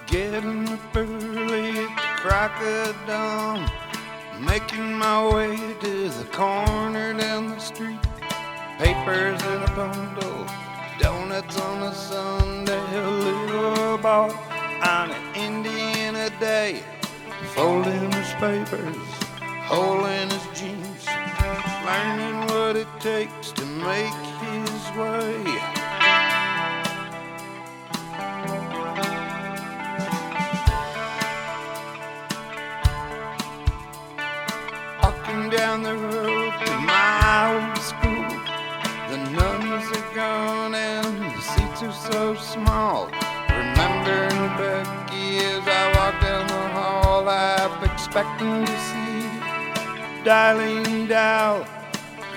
Getting up early at the crack of dawn, making my way to the corner down the street. Papers in a bundle, donuts on a Sunday. A little boy on an Indiana day, folding his papers, holding his jeans, learning what it takes to make his way. Walking down the road to my old school, the nuns are gone and the seats are so small. Remembering Becky as I walk down the hall, half expecting to see Darlene Dow.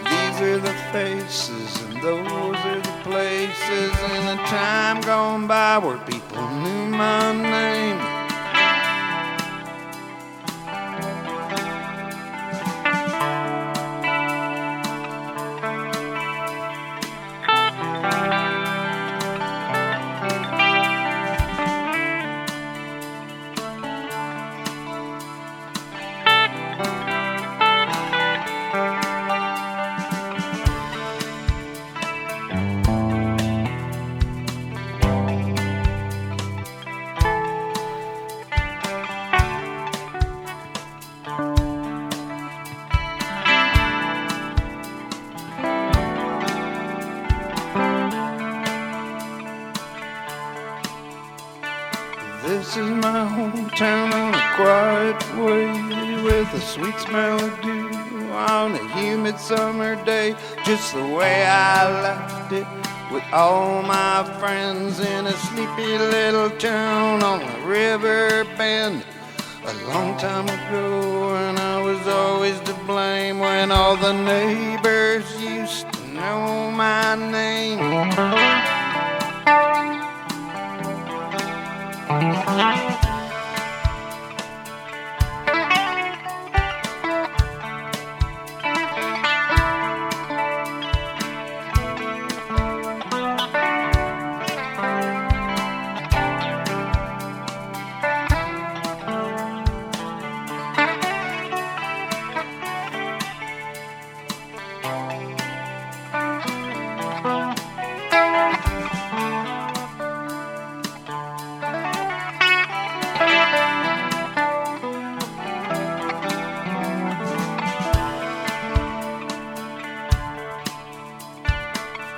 These are the faces and those are the places in a time gone by where people knew my name. This is my hometown on a quiet way, with a sweet smell of dew on a humid summer day, just the way I left it, with all my friends in a sleepy little town on a river bend. A long time ago, and I was always to blame when all the neighbors used to know my name.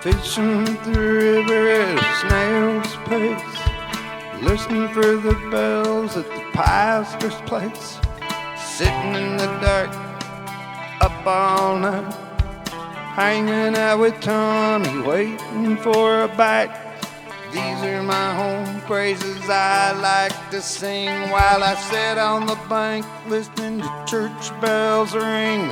Fishing at the river at a snail's pace, listening for the bells at the pastor's place, sitting in the dark up all night, hanging out with Tommy, waiting for a bite. These are my home praises I like to sing while I sit on the bank listening to church bells ring.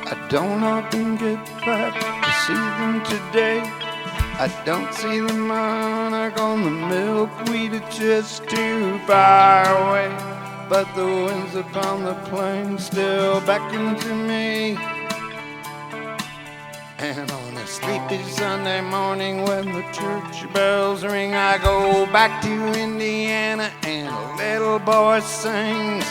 I don't often get back to see them today. I don't see the monarch on the milkweed, it's just too far away. But the winds upon the plain still beckon to me. And on a sleepy Sunday morning when the church bells ring, I go back to Indiana and a little boy sings.